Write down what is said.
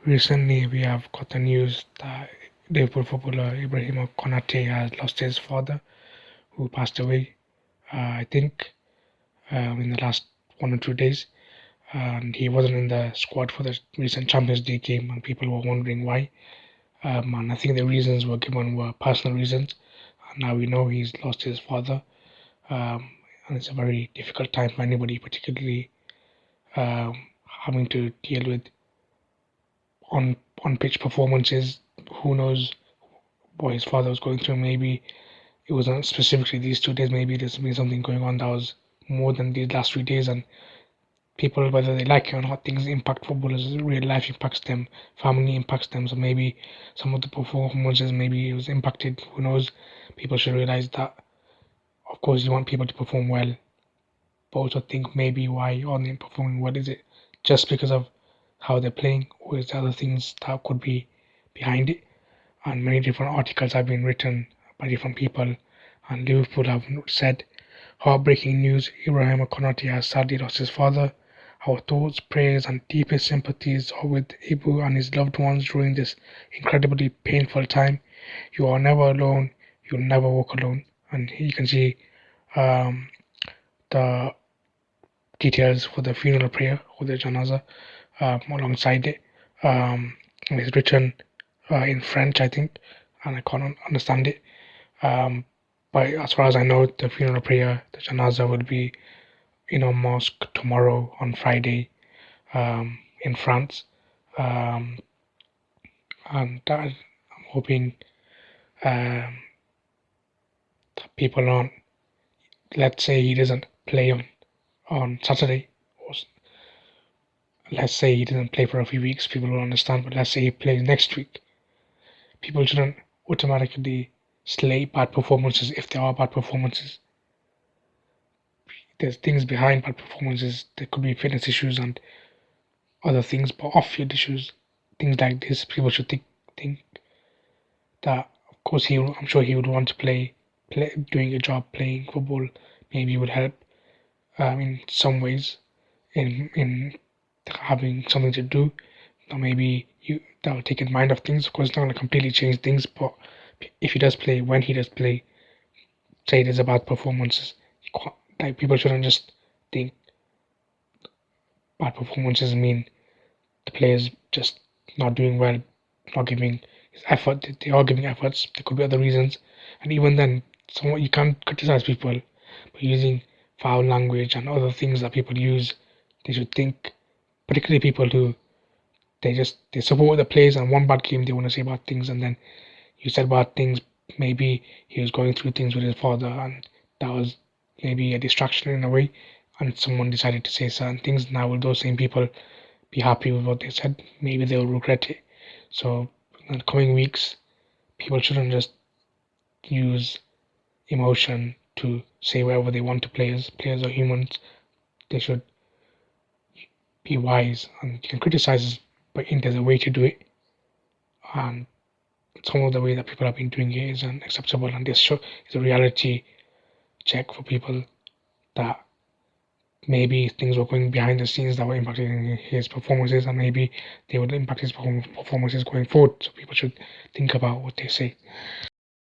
Recently, we have got the news that Liverpool footballer Ibrahima Konate has lost his father, who passed away, I think, in the last 1 or 2 days. And he wasn't in the squad for the recent Champions League game, and people were wondering why. And I think the reasons were given were personal reasons. And now we know he's lost his father, and it's a very difficult time for anybody, particularly having to deal with on on pitch performances. Who knows what his father was going through? Maybe it wasn't specifically these 2 days. Maybe there's been something going on that was more than these last 3 days. And people, whether they like it or not, things impact footballers. Real life impacts them. Family impacts them. So maybe some of the performances, maybe it was impacted. Who knows? People should realize that. Of course, you want people to perform well, but also think maybe why aren't they performing well? Is it just because of how they're playing, or is there other things that could be behind it? And many different articles have been written by different people, and Liverpool have said, heartbreaking news, Ibrahima Konate has sadly lost his father. Our thoughts, prayers, and deepest sympathies are with Ibu and his loved ones during this incredibly painful time. You are never alone. You'll never walk alone. And you can see um, the details for the funeral prayer or the janaza alongside it. It's written in French, I think, and I can't understand it. But as far as I know, the funeral prayer, the janaza, will be in a mosque tomorrow on Friday in France. Um, and I'm hoping um, that people aren't, let's say he doesn't play on Saturday, or let's say he doesn't play for a few weeks, people will understand, but let's say he plays next week. People shouldn't automatically slate bad performances if there are bad performances. There's things behind bad performances. There could be fitness issues and other things, but off-field issues, things like this, people should think that. Of course, I'm sure he would want to play, doing a job playing football. Maybe would help in some ways in having something to do. Or maybe that will take in mind of things. Of course, it's not going to completely change things, but if he does play, when he does play, say there's a bad performances, like people shouldn't just think bad performances mean the players just not doing well, not giving his effort. They are giving efforts. There could be other reasons, and even then, somewhat you can't criticize people by using foul language and other things that people use. They should think, particularly people who they support the players, and one bad game they want to say bad things, and then you said bad things. Maybe he was going through things with his father, and that was maybe a distraction in a way, and someone decided to say certain things. Now will those same people be happy with what they said? Maybe they'll regret it. So in the coming weeks, people shouldn't just use emotion to say whatever they want to players. Players are humans. They should be wise, and you can criticize, but there's a way to do it. And some of the way that people have been doing it is unacceptable, and this show is a reality check for people that maybe things were going behind the scenes that were impacting his performances, and maybe they would impact his performances going forward. So people should think about what they say.